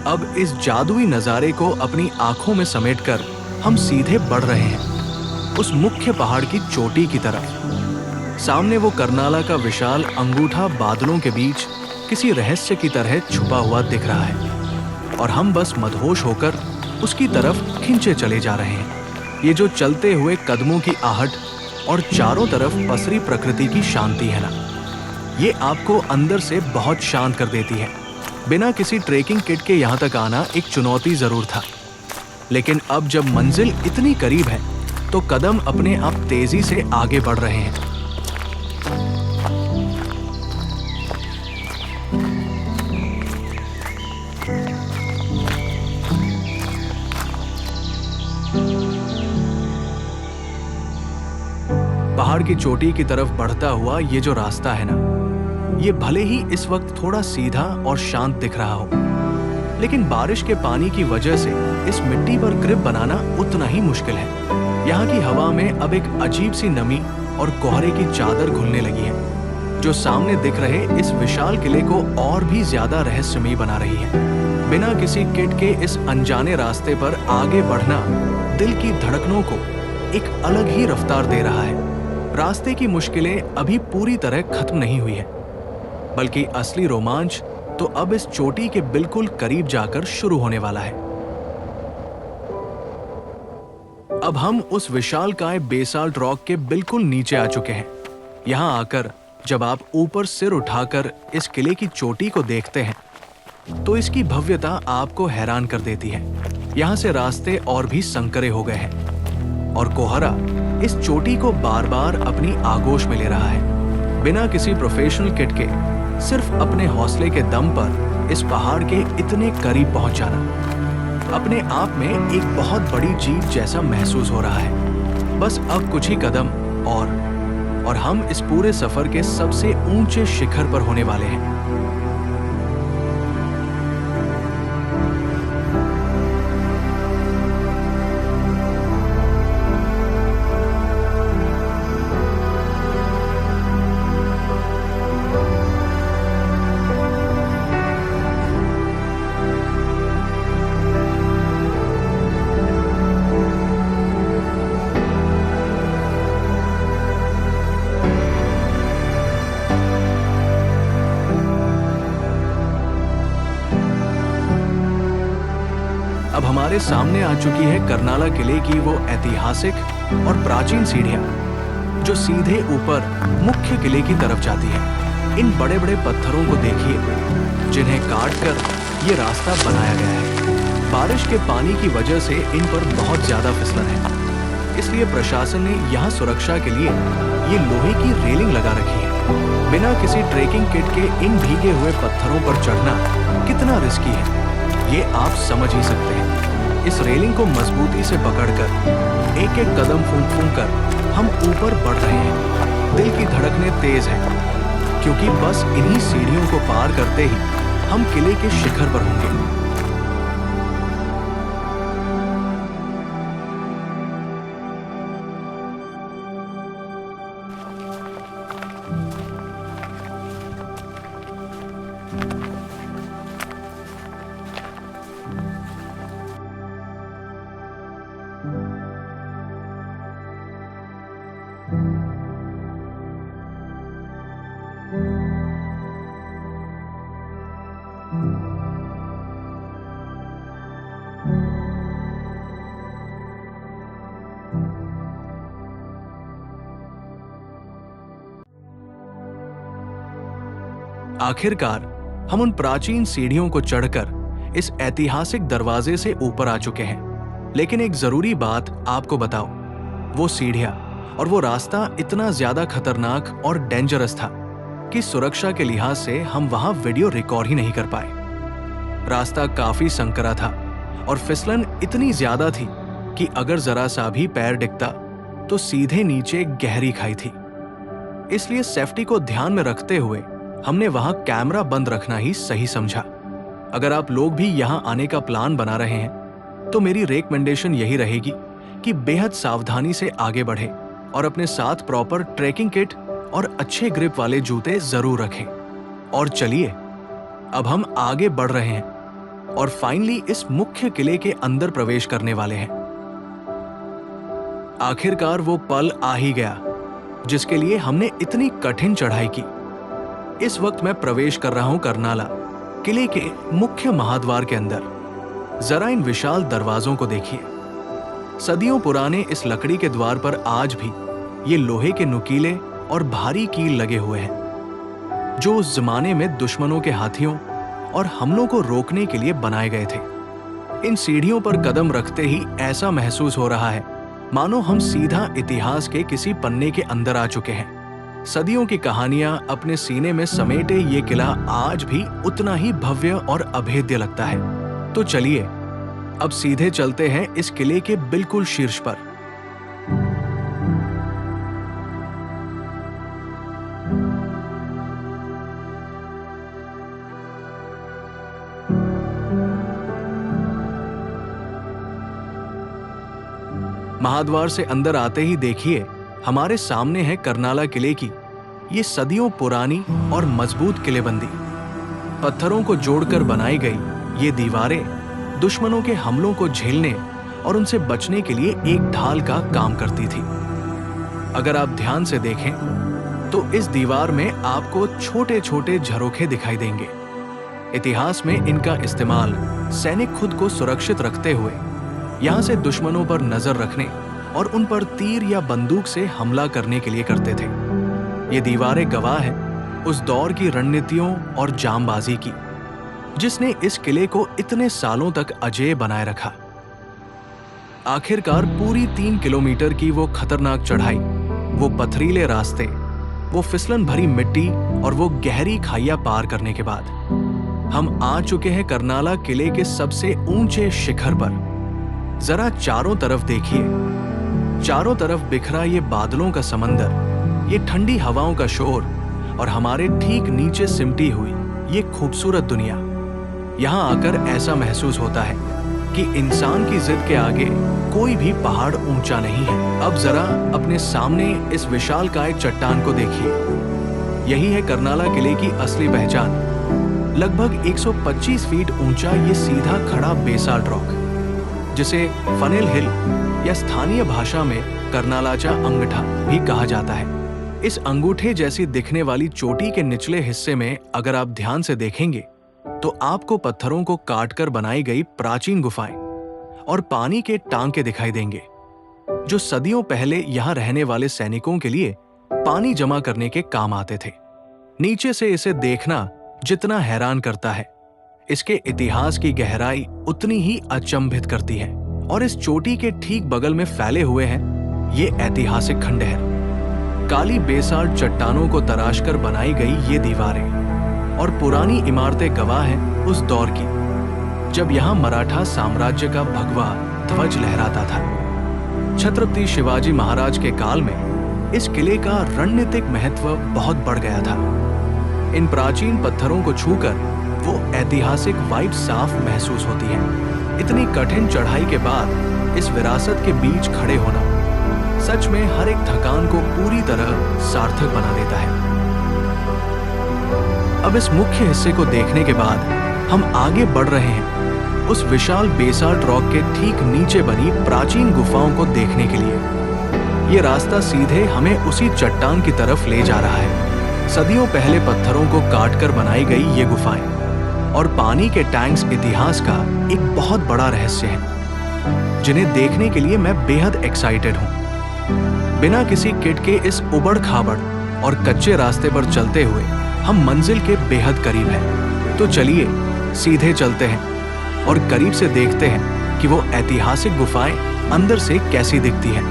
अब इस जादुई नजारे को अपनी आंखों में समेटकर हम सीधे बढ़ रहे हैं उस मुख्य पहाड़ की चोटी की तरफ। सामने वो कर्नाला का विशाल अंगूठा बादलों के बीच किसी रहस्य की तरह छुपा हुआ दिख रहा है और हम बस मदहोश होकर उसकी तरफ खिंचे चले जा रहे हैं। ये जो चलते हुए कदमों की आहट और चारों तरफ पसरी प्रकृति की शांति है ना, ये आपको अंदर से बहुत शांत कर देती है। बिना किसी ट्रेकिंग किट के यहाँ तक आना एक चुनौती जरूर था, लेकिन अब जब मंजिल इतनी करीब है तो कदम अपने आप तेजी से आगे बढ़ रहे हैं। पहाड़ की चोटी की तरफ बढ़ता हुआ ये जो रास्ता है ना, ये भले ही इस वक्त थोड़ा सीधा और शांत दिख रहा हो, लेकिन बारिश के पानी की वजह से इस मिट्टी पर ग्रिप बनाना उतना ही मुश्किल है। यहाँ की हवा में अब एक अजीब सी नमी और कोहरे की चादर घुलने लगी है, जो सामने दिख रहे इस विशाल किले को और भी ज्यादा रहस्यमयी बना रही है। बिना किसी किट के इस अनजाने रास्ते पर आगे बढ़ना दिल की धड़कनों को एक अलग ही रफ्तार दे रहा है। रास्ते की मुश्किलें अभी पूरी तरह खत्म नहीं हुई है, बल्कि असली रोमांच तो अब इस चोटी के बिल्कुल करीब जाकर शुरू होने वाला है। अब हम उस विशालकाय बेसाल्ट रॉक के बिल्कुल नीचे आ चुके हैं। यहां आकर जब आप ऊपर सिर उठाकर इस किले की चोटी को देखते हैं तो इसकी भव्यता आपको हैरान कर देती है। यहां से रास्ते और भी संकरे हो गए हैं और कोहरा इस चोटी को बार बार अपनी आगोश में ले रहा है। बिना किसी प्रोफेशनल किट के सिर्फ अपने हौसले के दम पर इस पहाड़ के इतने करीब पहुंच जाना अपने आप में एक बहुत बड़ी जीत जैसा महसूस हो रहा है। बस अब कुछ ही कदम और हम इस पूरे सफर के सबसे ऊंचे शिखर पर होने वाले हैं। अब हमारे सामने आ चुकी है कर्नाला किले की वो ऐतिहासिक और प्राचीन सीढ़ियां जो सीधे ऊपर मुख्य किले की तरफ जाती है। इन बड़े बड़े पत्थरों को देखिए जिन्हें काटकर ये रास्ता बनाया गया है। बारिश के पानी की वजह से इन पर बहुत ज्यादा फिसलन है, इसलिए प्रशासन ने यहाँ सुरक्षा के लिए ये लोहे की रेलिंग लगा रखी है। बिना किसी ट्रेकिंग किट के इन भीगे हुए पत्थरों पर चढ़ना कितना रिस्की है ये आप समझ ही सकते हैं। इस रेलिंग को मजबूती से पकड़कर एक एक कदम फूंक कर हम ऊपर बढ़ रहे हैं। दिल की धड़कनें तेज हैं, क्योंकि बस इन्हीं सीढ़ियों को पार करते ही हम किले के शिखर पर होंगे। आखिरकार हम उन प्राचीन सीढ़ियों को चढ़कर इस ऐतिहासिक दरवाजे से ऊपर आ चुके हैं। लेकिन एक जरूरी बात आपको बताओ, वो सीढ़ियां और वो रास्ता इतना ज्यादा खतरनाक और डेंजरस था कि सुरक्षा के लिहाज से हम वहां वीडियो रिकॉर्ड ही नहीं कर पाए। रास्ता काफी संकरा था और फिसलन इतनी ज्यादा थी कि अगर जरा सा भी पैर डिगता तो सीधे नीचे गहरी खाई थी। इसलिए सेफ्टी को ध्यान में रखते हुए हमने वहां कैमरा बंद रखना ही सही समझा। अगर आप लोग भी यहां आने का प्लान बना रहे हैं तो मेरी रिकमेंडेशन यही रहेगी कि बेहद सावधानी से आगे बढ़े और अपने साथ प्रॉपर ट्रैकिंग किट और अच्छे ग्रिप वाले जूते जरूर रखें। और चलिए अब हम आगे बढ़ रहे हैं और फाइनली इस मुख्य किले के अंदर प्रवेश करने वाले हैं। आखिरकार वो पल आ ही गया जिसके लिए हमने इतनी कठिन चढ़ाई की। इस वक्त मैं प्रवेश कर रहा हूं कर्नाला किले के मुख्य महाद्वार के अंदर। जरा इन विशाल दरवाजों को देखिए। सदियों पुराने इस लकड़ी के द्वार पर आज भी ये लोहे के नुकीले और भारी कील लगे हुए हैं, जो उस जमाने में दुश्मनों के हाथियों और हमलों को रोकने के लिए बनाए गए थे। इन सीढ़ियों पर कदम रखते ही ऐसा महसूस हो रहा है मानो हम सीधा इतिहास के किसी पन्ने के अंदर आ चुके हैं। सदियों की कहानियां अपने सीने में समेटे ये किला आज भी उतना ही भव्य और अभेद्य लगता है। तो चलिए अब सीधे चलते हैं इस किले के बिल्कुल शीर्ष पर। महाद्वार से अंदर आते ही देखिए हमारे सामने है करनाला किले की ये सदियों पुरानी और मजबूत किलेबंदी। पत्थरों को जोड़कर बनाई गई ये दीवारें दुश्मनों के हमलों को झेलने और उनसे बचने के लिए एक ढाल का काम करती थी। अगर आप ध्यान से देखें तो इस दीवार में आपको छोटे छोटे झरोखे दिखाई देंगे। इतिहास में इनका इस्तेमाल सैनिक खुद को सुरक्षित रखते हुए यहां से दुश्मनों पर नजर रखने और उन पर तीर या बंदूक से हमला करने के लिए करते थे। ये दीवारें गवाह है उस दौर की रणनीतियों और जामबाजी की जिसने इस किले को इतने सालों तक अजेय बनाए रखा। आखिरकार पूरी 3 किलोमीटर की वो खतरनाक चढ़ाई, वो पथरीले रास्ते, वो फिसलन भरी मिट्टी और वो गहरी खाइयां पार करने के बाद हम आ चुके हैं करनाला किले के सबसे ऊंचे शिखर पर। जरा चारों तरफ देखिए, चारों तरफ बिखरा ये बादलों का समंदर, ये ठंडी हवाओं का शोर और हमारे ठीक नीचे सिमटी हुई ये खूबसूरत दुनिया। यहाँ आकर ऐसा महसूस होता है कि इंसान की जिद के आगे कोई भी पहाड़ ऊंचा नहीं है। अब जरा अपने सामने इस विशालकाय चट्टान को देखिए। यही है करनाला किले की असली पहचान। लगभग 125 फीट ऊंचा ये सीधा खड़ा बेसाल्ट रॉक, जिसे फनेल हिल या स्थानीय भाषा में करनालाचा अंगठा भी कहा जाता है। इस अंगूठे जैसी दिखने वाली चोटी के निचले हिस्से में अगर आप ध्यान से देखेंगे तो आपको पत्थरों को काटकर बनाई गई प्राचीन गुफाएं और पानी के टांके दिखाई देंगे, जो सदियों पहले यहां रहने वाले सैनिकों के लिए पानी जमा करने के काम आते थे। नीचे से इसे देखना जितना हैरान करता है, इसके इतिहास की गहराई उतनी ही अचंभित करती है। और इस चोटी के ठीक बगल में फैले हुए हैं ये ऐतिहासिक खंडहर। काली बेसाल्ट चट्टानों को तराशकर बनाई गई ये दीवारें और पुरानी इमारतें गवाह हैं उस दौर की जब यहाँ मराठा साम्राज्य का भगवा ध्वज लहराता था। छत्रपति शिवाजी महाराज के काल में इस किले का रणनीतिक महत्व बहुत बढ़ गया था। इन प्राचीन पत्थरों को छूकर वो ऐतिहासिक वाइब साफ महसूस होती है। इतनी कठिन चढ़ाई के बाद इस विरासत के बीच खड़े होना सच में हर एक थकान को पूरी तरह सार्थक बना देता है। अब इस मुख्य हिस्से को देखने के बाद हम आगे बढ़ रहे हैं उस विशाल बेसाल्ट रॉक के ठीक नीचे बनी प्राचीन गुफाओं को देखने के लिए। ये रास्ता सीधे हमें उसी चट्टान की तरफ ले जा रहा है। सदियों पहले पत्थरों को काटकर बनाई गई ये गुफाएं और पानी के टैंक्स इतिहास का एक बहुत बड़ा रहस्य है, जिन्हें देखने के लिए मैं बेहद एक्साइटेड हूं। बिना किसी किट के इस उबड़ खाबड़ और कच्चे रास्ते पर चलते हुए हम मंजिल के बेहद करीब हैं। तो चलिए सीधे चलते हैं और करीब से देखते हैं कि वो ऐतिहासिक गुफाएं अंदर से कैसी दिखती हैं।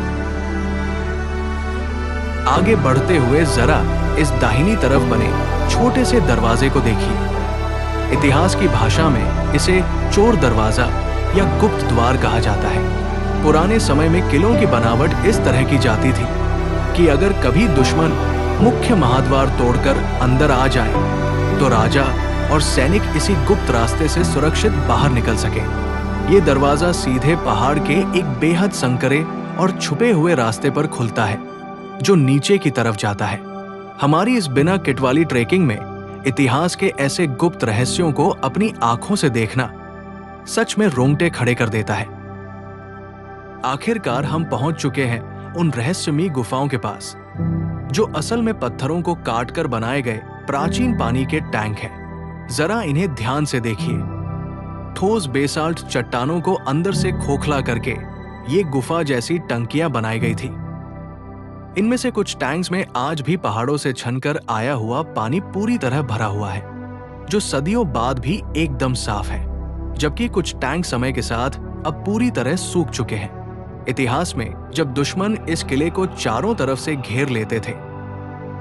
आगे बढ़ते हुए जरा इस दाहिनी तरफ बने छोटे से दरवाजे को देखिए। इतिहास की भाषा में इसे चोर दरवाजा या गुप्त द्वार कहा जाता है। पुराने समय में किलों की बनावट इस तरह की जाती थी कि अगर कभी दुश्मन मुख्य महाद्वार तोड़कर अंदर आ जाए तो राजा और सैनिक इसी गुप्त रास्ते से सुरक्षित बाहर निकल सके। ये दरवाजा सीधे पहाड़ के एक बेहद संकरे और छुपे हुए रास्ते पर खुलता है जो नीचे की तरफ जाता है। हमारी इस बिना किट वाली ट्रेकिंग में इतिहास के ऐसे गुप्त रहस्यों को अपनी आंखों से देखना सच में रोंगटे खड़े कर देता है। आखिरकार हम पहुंच चुके हैं उन रहस्यमयी गुफाओं के पास, जो असल में पत्थरों को काटकर बनाए गए प्राचीन पानी के टैंक हैं। जरा इन्हें ध्यान से देखिए। ठोस बेसाल्ट चट्टानों को अंदर से खोखला करके ये गुफा जैसी टंकियां बनाई गई थी। इनमें से कुछ टैंक्स में आज भी पहाड़ों से छनकर आया हुआ पानी पूरी तरह भरा हुआ है। जो सदियों बाद भी एकदम साफ है, जबकि कुछ टैंक समय के साथ अब पूरी तरह सूख चुके हैं। इतिहास में जब दुश्मन इस किले को चारों तरफ से घेर लेते थे,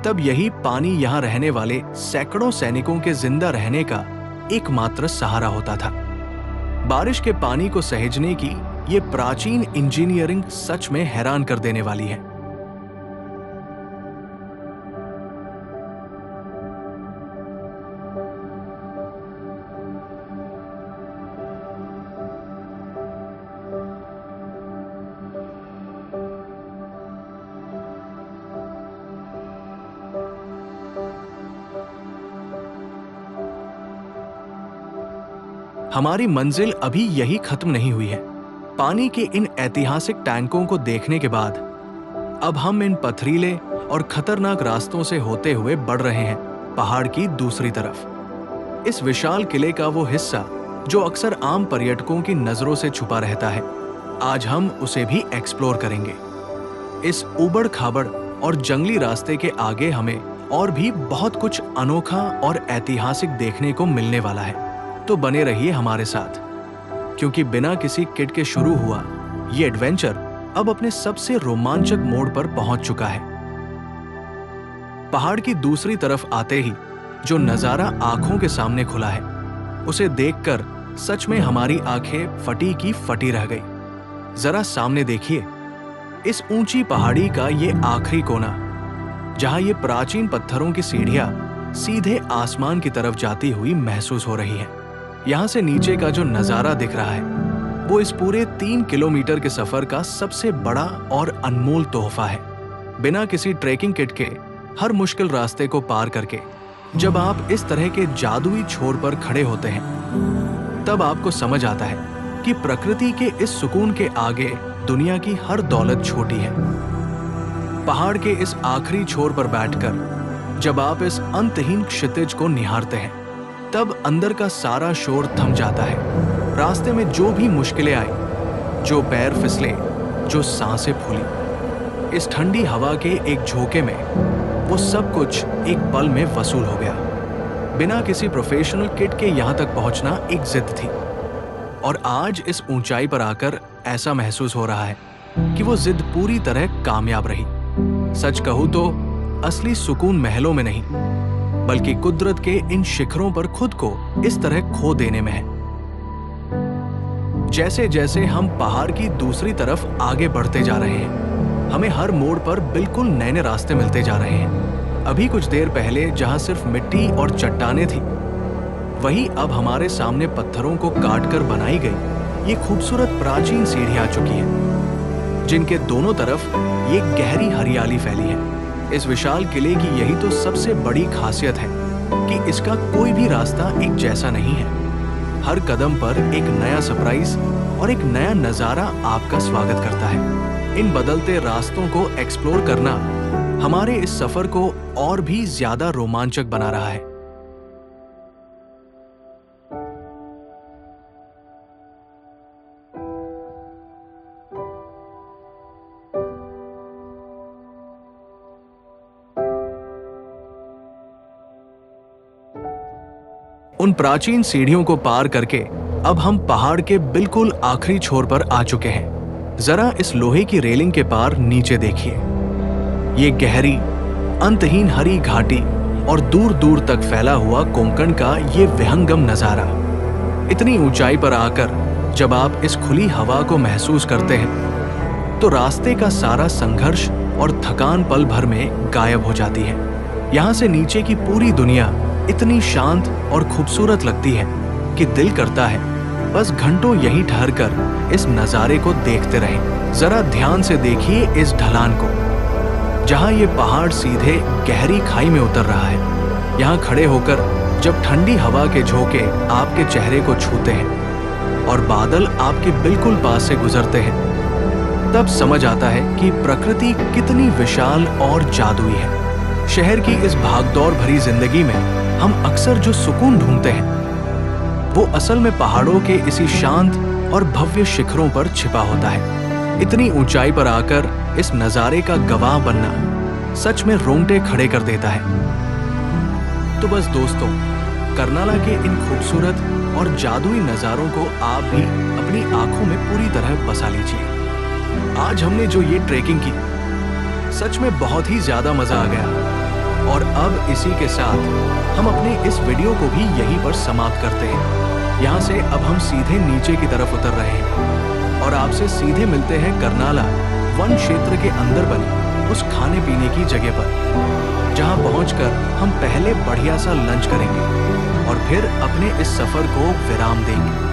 तब यही पानी यहाँ रहने वाले सैकड़ों सैनिकों के जिंदा रहने का एकमात्र सहारा होता था। बारिश के पानी को सहेजने की ये प्राचीन इंजीनियरिंग सच में हैरान कर देने वाली है। हमारी मंजिल अभी यही खत्म नहीं हुई है। पानी के इन ऐतिहासिक टैंकों को देखने के बाद अब हम इन पथरीले और खतरनाक रास्तों से होते हुए बढ़ रहे हैं पहाड़ की दूसरी तरफ। इस विशाल किले का वो हिस्सा जो अक्सर आम पर्यटकों की नजरों से छुपा रहता है, आज हम उसे भी एक्सप्लोर करेंगे। इस उबड़ खाबड़ और जंगली रास्ते के आगे हमें और भी बहुत कुछ अनोखा और ऐतिहासिक देखने को मिलने वाला है, तो बने रहिए हमारे साथ, क्योंकि बिना किसी किट के शुरू हुआ ये एडवेंचर अब अपने सबसे रोमांचक मोड़ पर पहुंच चुका है। पहाड़ की दूसरी तरफ आते ही जो नजारा आंखों के सामने खुला है, उसे देखकर सच में हमारी आंखें फटी की फटी रह गई। जरा सामने देखिए, इस ऊंची पहाड़ी का ये आखिरी कोना, जहां ये प्राचीन पत्थरों की सीढ़ियां सीधे आसमान की तरफ जाती हुई महसूस हो रही है। यहाँ से नीचे का जो नजारा दिख रहा है, वो इस पूरे 3 किलोमीटर के सफर का सबसे बड़ा और अनमोल तोहफा है। बिना किसी ट्रेकिंग किट के हर मुश्किल रास्ते को पार करके जब आप इस तरह के जादुई छोर पर खड़े होते हैं, तब आपको समझ आता है कि प्रकृति के इस सुकून के आगे दुनिया की हर दौलत छोटी है। पहाड़ के इस आखिरी छोर पर बैठकर जब आप इस अंतहीन क्षितिज को निहारते हैं, तब अंदर का सारा शोर थम जाता है। रास्ते में जो भी मुश्किलें आई, जो पैर फिसले, जो सांसें फूली, इस ठंडी हवा के एक झोंके में वो सब कुछ एक पल में वसूल हो गया। बिना किसी प्रोफेशनल किट के यहाँ तक पहुँचना एक जिद थी, और आज इस ऊंचाई पर आकर ऐसा महसूस हो रहा है कि वो जिद पूरी तरह कामयाब रही। सच कहूँ तो असली सुकून महलों में नहीं, बल्कि कुदरत के इन शिखरों पर खुद को इस तरह खो देने में है। जैसे जैसे हम पहाड़ की दूसरी तरफ आगे बढ़ते जा रहे हैं, हमें हर मोड़ पर बिल्कुल नए नए रास्ते मिलते जा रहे हैं। अभी कुछ देर पहले जहां सिर्फ मिट्टी और चट्टानें थी, वहीं अब हमारे सामने पत्थरों को काटकर बनाई गई ये खूबसूरत प्राचीन सीढ़ियां आ चुकी हैं, जिनके दोनों तरफ ये गहरी हरियाली फैली है। इस विशाल किले की यही तो सबसे बड़ी खासियत है कि इसका कोई भी रास्ता एक जैसा नहीं है। हर कदम पर एक नया सरप्राइज और एक नया नजारा आपका स्वागत करता है। इन बदलते रास्तों को एक्सप्लोर करना हमारे इस सफर को और भी ज्यादा रोमांचक बना रहा है। उन प्राचीन सीढ़ियों को पार करके अब हम पहाड़ के बिल्कुल आखिरी छोर पर आ चुके हैं। जरा इस लोहे की रेलिंग के पार नीचे देखिए। ये गहरी, अंतहीन हरी घाटी और दूर दूर तक फैला हुआ कोंकण का ये विहंगम नजारा। इतनी ऊंचाई पर आकर जब आप इस खुली हवा को महसूस करते हैं, तो रास्ते का सारा संघर्ष और थकान पल भर में गायब हो जाती है। यहाँ से नीचे की पूरी दुनिया इतनी शांत और खूबसूरत लगती है कि दिल करता है बस घंटों यहीं ठहरकर इस नज़ारे को देखते रहें। जरा ध्यान से देखिए इस ढलान को, जहां ये पहाड़ सीधे गहरी खाई में उतर रहा है। यहाँ खड़े होकर जब ठंडी हवा के झोंके आपके चेहरे को छूते हैं और बादल आपके बिल्कुल पास से गुजरते हैं, तब समझ आता है कि प्रकृति कितनी विशाल और जादुई है। शहर की इस भागदौड़ भरी जिंदगी में हम अक्सर जो सुकून ढूंढते हैं, वो असल में पहाड़ों के इसी शांत और भव्य शिखरों पर छिपा होता है। इतनी ऊंचाई पर आकर इस नज़ारे का गवाह बनना सच में रोंगटे खड़े कर देता है। तो बस दोस्तों, कर्नाला के इन खूबसूरत और जादुई नज़ारों को आप भी अपनी आंखों में पूरी तरह बसा लीजिए। आज हमने जो ये ट्रेकिंग की, सच में बहुत ही ज्यादा मजा आ गया। और अब इसी के साथ हम अपने इस वीडियो को भी यहीं पर समाप्त करते हैं। यहाँ से अब हम सीधे नीचे की तरफ उतर रहे हैं और आपसे सीधे मिलते हैं कर्नाला वन क्षेत्र के अंदर बनी उस खाने पीने की जगह पर, जहाँ पहुंचकर हम पहले बढ़िया सा लंच करेंगे और फिर अपने इस सफर को विराम देंगे।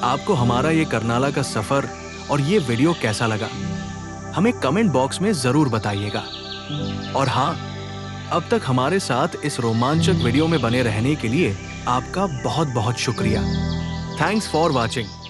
आपको हमारा ये कर्नाला का सफर और ये वीडियो कैसा लगा, हमें कमेंट बॉक्स में जरूर बताइएगा। और हाँ, अब तक हमारे साथ इस रोमांचक वीडियो में बने रहने के लिए आपका बहुत बहुत शुक्रिया। Thanks for watching.